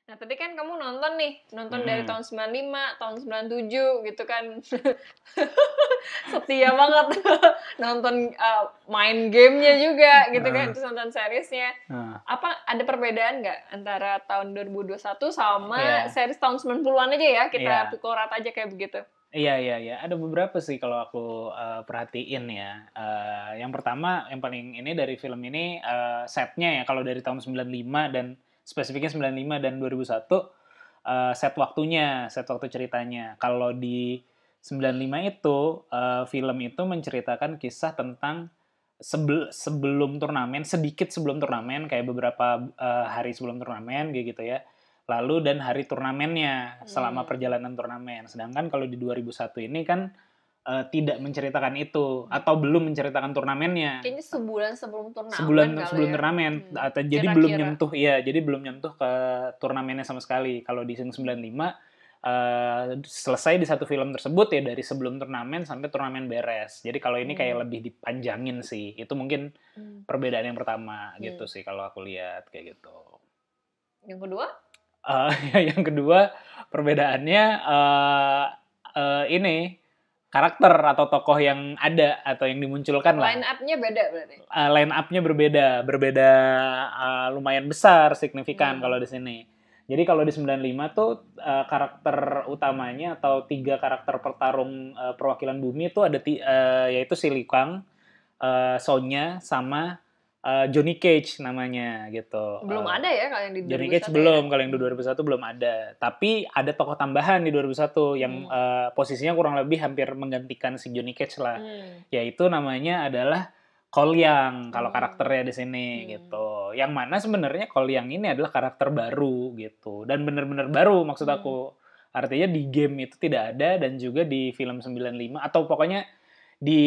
Nah, tapi kan kamu nonton dari tahun 95, tahun 97 gitu kan. Setia banget nonton main gamenya juga gitu kan, terus nonton seriesnya. Apa ada perbedaan nggak antara tahun 2021 sama series tahun 90-an aja ya, kita pukul rata aja kayak begitu? Iya. Ada beberapa sih kalau aku perhatiin ya. Yang pertama, yang paling ini dari film ini setnya ya, kalau dari tahun 95 dan spesifiknya 95 dan 2001, set waktu ceritanya. Kalau di 95 itu, film itu menceritakan kisah tentang sebelum turnamen, sedikit sebelum turnamen, kayak beberapa hari sebelum turnamen gitu ya. Lalu dan hari turnamennya selama perjalanan turnamen. Sedangkan kalau di 2001 ini kan tidak menceritakan itu atau belum menceritakan turnamennya. Kayaknya sebulan sebelum turnamen. Sebelum turnamen. Jadi belum nyentuh jadi belum nyentuh ke turnamennya sama sekali. Kalau di 95 selesai di satu film tersebut ya dari sebelum turnamen sampai turnamen beres. Jadi kalau ini kayak lebih dipanjangin sih. Itu mungkin perbedaan yang pertama gitu sih kalau aku lihat kayak gitu. Yang kedua? Yang kedua perbedaannya ini karakter atau tokoh yang ada atau yang dimunculkan lah. Line up-nya beda berarti? Line up-nya berbeda lumayan besar, signifikan kalau di sini. Jadi kalau di 95 tuh karakter utamanya atau 3 karakter pertarung perwakilan bumi itu ada yaitu si Liu Kang, Sonya, sama Johnny Cage namanya gitu. Belum ada ya kalau yang di 2001? Johnny Cage belum, kalau yang di 2001 belum ada. Tapi ada tokoh tambahan di 2001 yang posisinya kurang lebih hampir menggantikan si Johnny Cage lah. Yaitu namanya adalah Cole Young kalau karakternya di sini gitu. Yang mana sebenarnya Cole Young ini adalah karakter baru gitu. Dan benar-benar baru maksud aku. Artinya di game itu tidak ada dan juga di film 95 atau pokoknya di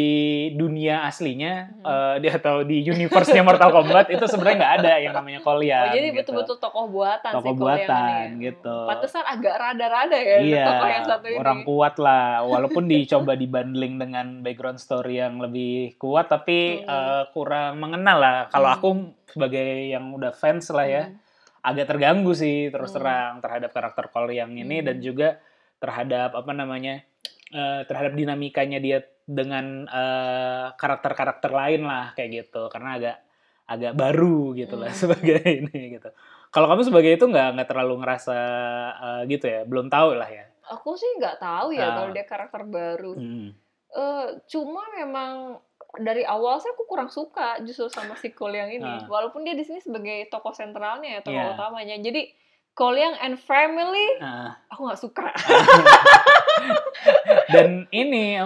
dunia aslinya atau di universe-nya Mortal Kombat itu sebenarnya nggak ada yang namanya Cole Young. Oh, jadi gitu. betul-betul tokoh buatan tokoh sih buatan ini. gitu. Pantesan agak rada-rada ya tokoh yang satu ini. Orang kuat lah, walaupun dicoba dibundling dengan background story yang lebih kuat tapi kurang mengenal lah. Kalau aku sebagai yang udah fans lah ya, agak terganggu sih terus terang terhadap karakter Cole Young ini dan juga terhadap terhadap dinamikanya dia dengan karakter-karakter lain lah kayak gitu, karena agak baru gitu lah sebagai ini gitu. Kalau kamu sebagai itu nggak terlalu ngerasa gitu ya, belum tahu lah ya. Aku sih nggak tahu ya kalau dia karakter baru. Cuma memang dari awal aku kurang suka justru sama si Cole Young ini, walaupun dia di sini sebagai tokoh sentralnya ya, tokoh utamanya. Jadi Cole Young and Family, aku nggak suka. Dan ini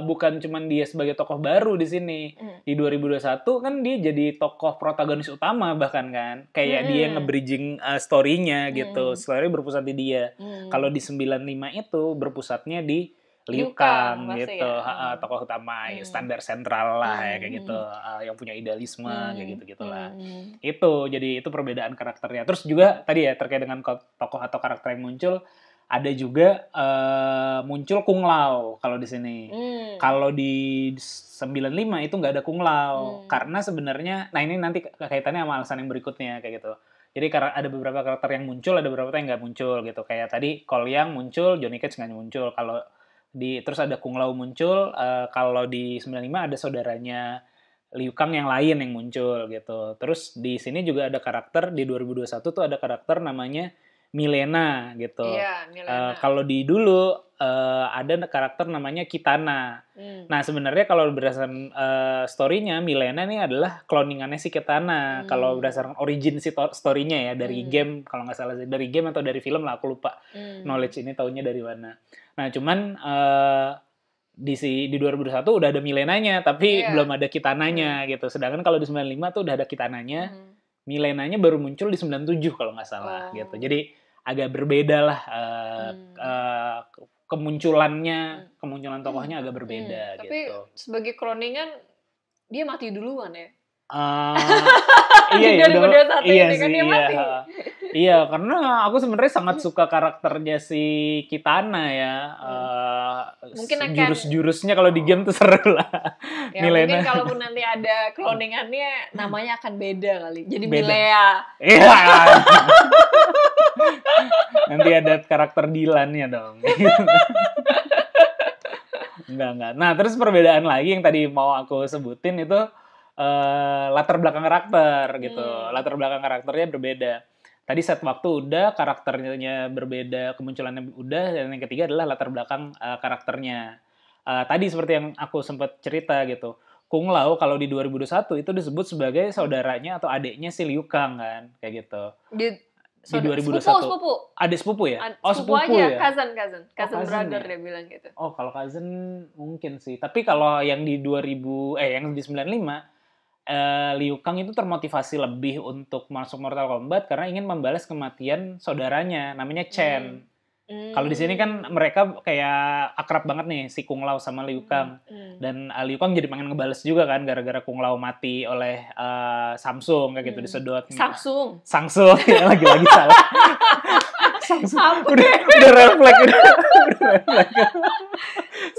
bukan cuman dia sebagai tokoh baru di sini. Di 2021 kan dia jadi tokoh protagonis utama bahkan kan. Kayak dia nge-bridging story-nya gitu. Story berpusat di dia. Kalau di 95 itu berpusatnya di Liu Kang gitu. Tokoh utama standar sentral lah ya kayak gitu. Yang punya idealisme kayak gitu-gitulah. Jadi itu perbedaan karakternya. Terus juga tadi ya terkait dengan tokoh atau karakter yang muncul, ada juga muncul Kung Lao kalau di sini. Kalau di 95 itu nggak ada Kung Lao karena sebenarnya, nah ini nanti kaitannya sama alasan yang berikutnya kayak gitu. Jadi ada beberapa karakter yang muncul, ada beberapa yang nggak muncul gitu. Kayak tadi Cole Young muncul, Johnny Cage nggak muncul. Terus ada Kung Lao muncul. Kalau di 95 ada saudaranya Liu Kang yang lain yang muncul gitu. Terus di sini juga ada karakter di 2021 tuh ada karakter namanya Milena gitu. Milena. Kalau di dulu ada karakter namanya Kitana. Nah sebenarnya kalau berdasarkan story-nya, Milena ini adalah cloningannya si Kitana. Kalau berdasarkan origin story-nya ya dari game, kalau nggak salah dari game atau dari film lah, aku lupa knowledge ini taunya dari mana. Nah cuman di 2021 udah ada Milenanya tapi belum ada Kitananya gitu. Sedangkan kalau di 95 tuh udah ada Kitananya. Milenanya baru muncul di 97 kalau nggak salah gitu. Jadi agak berbeda lah kemunculan tokohnya agak berbeda tapi gitu. Tapi sebagai cloningan dia mati duluan ya. Iya di 2021 ini kan dia mati. Iya, karena aku sebenarnya sangat suka karakternya si Kitana ya. Mungkin akan Jurus-jurusnya kalau di game tuh seru lah. Ya Milena. mungkin kalaupun nanti ada cloningannya namanya akan beda kali. Jadi Beda. Milea. Iya. Nanti ada karakter Dylan-nya dong. Enggak. Nah, terus perbedaan lagi yang tadi mau aku sebutin itu latar belakang karakter gitu. Latar belakang karakternya berbeda. Tadi set waktu udah, karakternya berbeda, kemunculannya udah, dan yang ketiga adalah latar belakang karakternya. Tadi seperti yang aku sempat cerita gitu. Kung Lao kalau di 2021 itu disebut sebagai saudaranya atau adiknya si Liu Kang kan, kayak gitu. Di 2021. Sepupu. Adik sepupu ya? Sepupu aja, ya? cousin brother ya? Dia bilang gitu. Oh, kalau cousin mungkin sih. Tapi kalau yang di yang di 95 Liu Kang itu termotivasi lebih untuk masuk Mortal Kombat karena ingin membalas kematian saudaranya, namanya Chen. Kalau di sini kan mereka kayak akrab banget nih, si Kung Lao sama Liu Kang. Dan Liu Kang jadi pengen ngebales juga kan, gara-gara Kung Lao mati oleh Samsung, kayak gitu, disedot. Samsung, ya lagi-lagi salah. Samsung, udah refleks.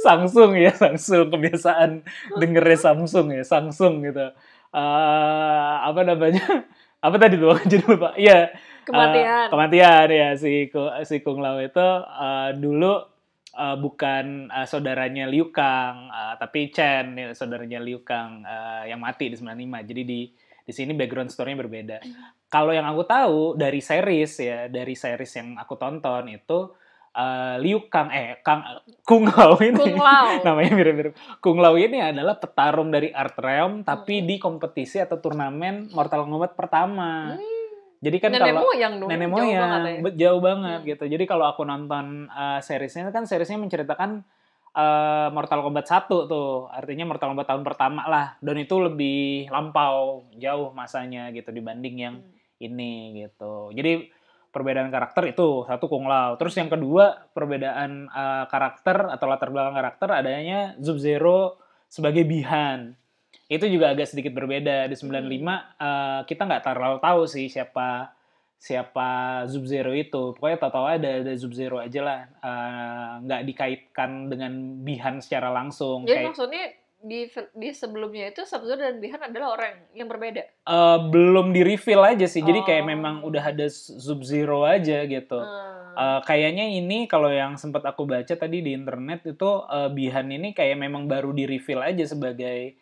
Samsung, kebiasaan dengernya Samsung gitu. Apa namanya? Apa tadi tuh? Jadi lupa. Iya. Kematian ya si Kung Lao itu dulu bukan saudaranya Liu Kang, tapi Chen ya, saudaranya Liu Kang yang mati di 95. Jadi di sini background story-nya berbeda. Kalau yang aku tahu dari series yang aku tonton itu Liu Kang Kung Lao ini namanya mirip-mirip. Kung Lao ini adalah petarung dari Earth Realm tapi di kompetisi atau turnamen Mortal Kombat pertama. Jadi kan nenek moyang jauh banget gitu. Jadi kalau aku nonton seriesnya menceritakan Mortal Kombat 1 tuh. Artinya Mortal Kombat tahun pertama lah. Dan itu lebih lampau jauh masanya gitu dibanding yang ini gitu. Jadi perbedaan karakter itu satu Kung Lao. Terus yang kedua perbedaan karakter atau latar belakang karakter adanya Sub-Zero sebagai Bi-Han. Itu juga agak sedikit berbeda. Di 95 kita nggak terlalu tahu sih siapa Sub-Zero itu. Pokoknya tahu ada Sub-Zero aja lah. Nggak dikaitkan dengan Bi-Han secara langsung. Jadi maksudnya di sebelumnya itu Sub-Zero dan Bi-Han adalah orang yang berbeda? Belum di-reveal aja sih. Jadi kayak memang udah ada Sub-Zero aja gitu. Kayaknya ini kalau yang sempat aku baca tadi di internet itu Bi-Han ini kayak memang baru di-reveal aja sebagai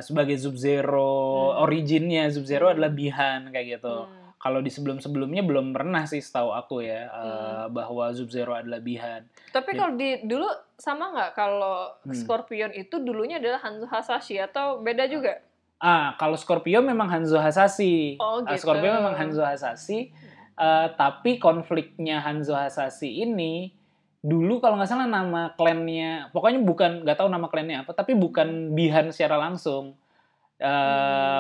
sebagai Sub-Zero. Originnya Sub-Zero adalah Bi-Han kayak gitu. Kalau di sebelum-sebelumnya belum pernah sih setahu aku ya bahwa Sub-Zero adalah Bi-Han. Tapi kalau dulu sama nggak kalau Scorpion itu dulunya adalah Hanzo Hasashi atau beda juga? Kalau Scorpion memang Hanzo Hasashi. Gitu. Scorpion memang Hanzo Hasashi. Tapi konfliknya Hanzo Hasashi ini dulu kalau nggak salah nama klannya, pokoknya nggak tahu nama klannya apa, tapi bukan Bi-Han secara langsung.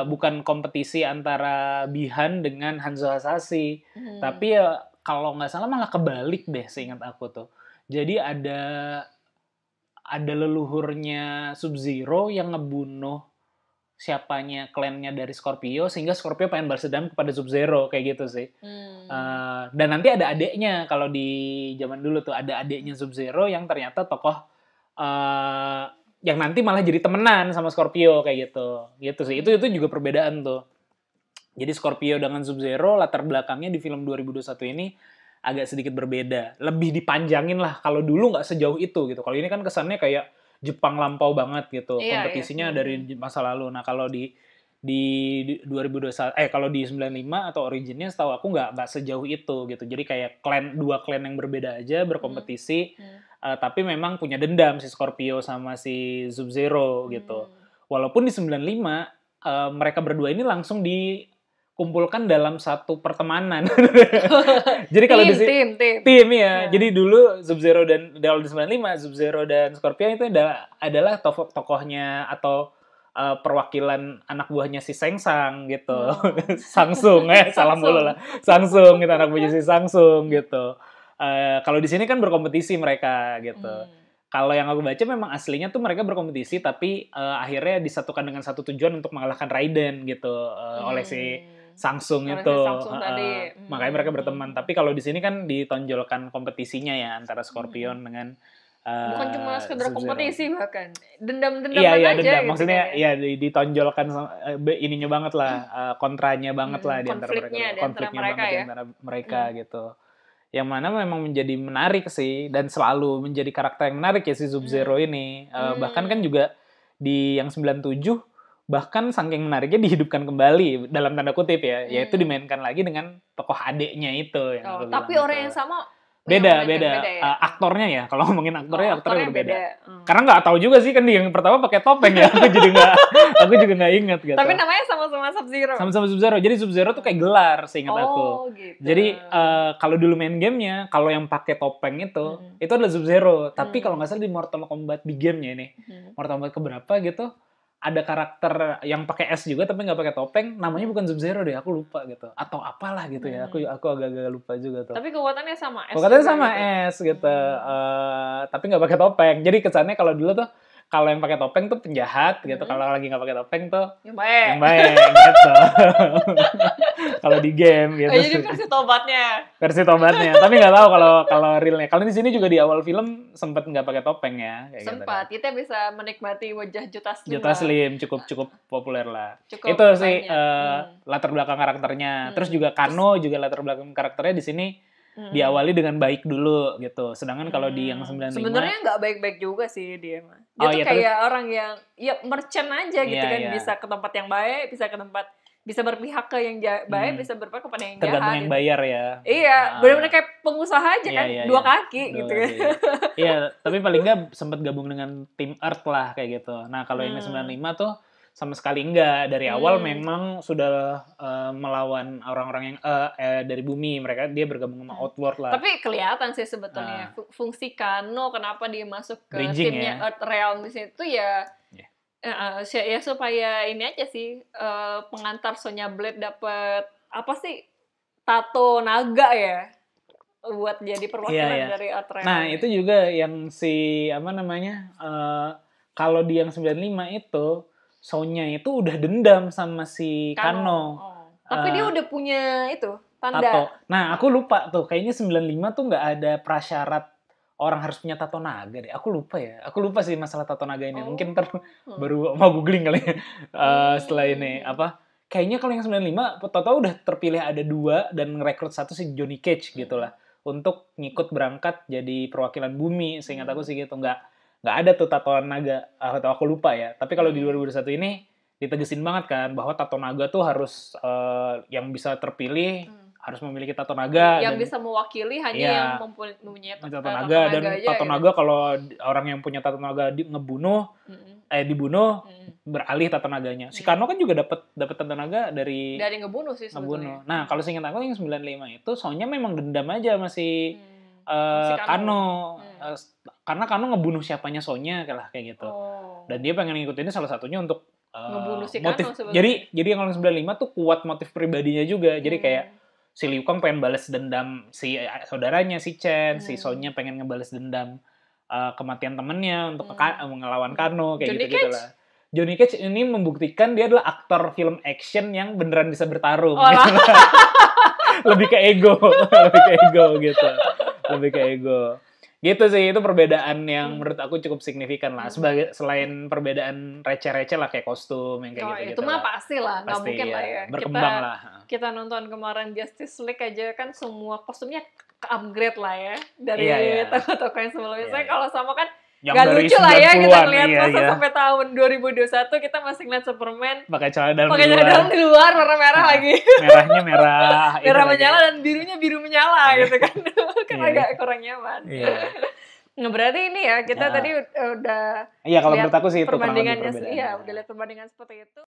Bukan kompetisi antara Bi-Han dengan Hanzo Hasashi. Tapi ya kalau nggak salah malah kebalik deh seingat aku tuh. Jadi ada leluhurnya Sub-Zero yang ngebunuh siapanya klannya dari Scorpio sehingga Scorpio pengen balas dendam kepada Sub-Zero kayak gitu sih. Dan nanti ada adeknya, kalau di zaman dulu tuh ada adeknya Sub-Zero yang ternyata tokoh yang nanti malah jadi temenan sama Scorpio kayak gitu sih. Itu juga perbedaan tuh. Jadi Scorpio dengan Sub-Zero latar belakangnya di film 2021 ini agak sedikit berbeda, lebih dipanjangin lah. Kalau dulu nggak sejauh itu gitu. Kalau ini kan kesannya kayak Jepang lampau banget gitu, kompetisinya dari masa lalu. Nah kalau di 2021 kalau di 95 atau originnya setahu aku nggak sejauh itu gitu. Jadi kayak dua klan yang berbeda aja berkompetisi, tapi memang punya dendam si Scorpio sama si Sub-Zero gitu. Walaupun di 95 mereka berdua ini langsung dikumpulkan dalam satu pertemanan. Jadi kalau di tim ya. Jadi dulu Sub-Zero dan di 95 Sub-Zero dan Scorpio itu adalah tokohnya atau perwakilan anak buahnya si Sengsang gitu. Samsung salah mulu lah. Samsung gitu, anak buahnya si Samsung gitu. Kalau di sini kan berkompetisi mereka gitu. Kalau yang aku baca memang aslinya tuh mereka berkompetisi tapi akhirnya disatukan dengan satu tujuan untuk mengalahkan Raiden gitu oleh si Samsung Kalau itu. si Samsung tadi. Makanya mereka berteman. Tapi kalau di sini kan ditonjolkan kompetisinya ya antara Scorpion dengan bukan cuma sekedar Sub-Zero. kompetisi bahkan dendam-dendaman iya, aja dendam. gitu Maksudnya kan ya. ya ditonjolkan ininya banget lah, kontranya banget lah di antara mereka. Konfliknya mereka banget ya. di antara mereka gitu. Yang mana memang menjadi menarik sih dan selalu menjadi karakter yang menarik ya si Sub-Zero ini. Bahkan kan juga di yang 97 bahkan saking menariknya dihidupkan kembali dalam tanda kutip ya, yaitu dimainkan lagi dengan tokoh adeknya itu yang aku bilang tapi orang yang sama beda ya? Aktornya ya, kalau ngomongin aktornya berbeda. Karena nggak tahu juga sih kan yang pertama pakai topeng ya, aku juga nggak ingat gitu. Tapi namanya sama-sama Sub-Zero. Sama-sama Sub-Zero. Jadi Sub-Zero tuh kayak gelar seingat aku. Gitu. Jadi kalau dulu main gamenya, kalau yang pakai topeng itu adalah Sub-Zero. Tapi kalau nggak salah di Mortal Kombat di gamenya ini, Mortal Kombat keberapa gitu, ada karakter yang pakai S juga tapi nggak pakai topeng, namanya bukan Sub-Zero deh, aku lupa gitu, atau apalah gitu ya, aku agak-agak lupa juga tuh. Tapi kekuatannya sama S. Kekuatannya sama S gitu, tapi nggak pakai topeng. Jadi kesannya kalau dulu tuh kalau yang pakai topeng tuh penjahat gitu, kalau lagi nggak pakai topeng tuh yang baik gitu. Kalau di game gitu. Jadi versi tobatnya. Tapi nggak tahu kalau realnya. Kalau di sini juga di awal film sempat nggak pakai topeng ya. Sempat, kita bisa menikmati wajah Jota Slim. Jota Slim cukup populer lah. Cukup itu sih latar belakang karakternya. Terus juga Kano juga latar belakang karakternya di sini. Diawali dengan baik dulu gitu. Sedangkan kalau di yang 95 sebenarnya nggak baik-baik juga sih dia mah. Dia tuh kayak orang yang ya merchant aja gitu kan, bisa ke tempat yang baik, bisa berpihak ke yang baik, bisa berpihak kepada yang jahat. Tergantung yang bayar ya. Iya, benar-benar kayak pengusaha aja kan, dua kaki gitu kan. Iya, tapi paling nggak sempat gabung dengan tim Earth lah kayak gitu. Nah, kalau ini 95 tuh sama sekali enggak. Dari awal memang sudah melawan orang-orang yang dari bumi. Dia bergabung sama Outworld lah. Tapi kelihatan sih sebetulnya fungsi Kano kenapa dia masuk ke timnya Earth Realm di situ ya. Ya supaya ini aja sih, pengantar Sonya Blade dapat apa sih, tato naga ya, buat jadi perwakilan dari Earth Realm. Nah itu juga yang si kalau di yang 95 itu Sonya itu udah dendam sama si Kano. Tapi dia udah punya itu tanda. Tato. Nah aku lupa tuh, kayaknya 95 tuh nggak ada prasyarat orang harus punya tato naga deh. Aku lupa sih masalah tato naga ini. Mungkin ntar baru mau googling kali ya setelah ini. Kayaknya kalau yang 95, Toto udah terpilih ada 2 dan ngerekrut 1 si Johnny Cage gitu lah. Untuk ngikut berangkat jadi perwakilan bumi. Seingat aku sih gitu. Nggak ada tuh tatoan naga. Atau aku lupa ya. Tapi kalau di 2021 ini ditegesin banget kan bahwa tato naga tuh harus yang bisa terpilih harus memiliki tato naga yang bisa mewakili hanya yang mempunyai tato naga. Dan tato naga kalau orang yang punya tato naga dibunuh beralih tato naganya. Si Kano kan juga dapat tato naga dari ngebunuh sih sebetulnya. Nah kalau seingat aku yang 95 itu soalnya memang dendam aja masih Kano. Karena Kano ngebunuh siapanya Sonya kayak gitu. Dan dia pengen ngikutinnya salah satunya untuk ngebunuh si motif. Kano Jadi yang 95 tuh kuat motif pribadinya juga. Jadi kayak si Liu Kang pengen balas dendam si saudaranya si Chen, si Sonya pengen ngebales dendam kematian temennya untuk ngelawan Kano kayak gitu lah. Johnny Cage ini membuktikan dia adalah aktor film action yang beneran bisa bertarung. Gitu. Lebih ke ego gitu. Lebih ke ego. Gitu sih, itu perbedaan yang menurut aku cukup signifikan lah. Selain perbedaan receh-receh lah kayak kostum yang kayak gitu-gitu. Itu mah pasti lah, nggak mungkin lah ya. Berkembang lah. Kita nonton kemarin Justice League aja kan semua kostumnya ke-upgrade lah ya. Dari toko-toko yang sebelumnya. Saya kalau sama kan nggak lucu lah ya kita ngeliat masa sampai tahun 2021 kita masih ngeliat Superman pakai celana dalam di luar warna merah lagi. Merahnya merah menyala dan birunya biru menyala gitu kan. Kan agak kurang nyaman. Nah, berarti ini ya kita tadi udah kalau menurut aku sih itu perbandingannya. Iya, udah lihat perbandingan seperti itu.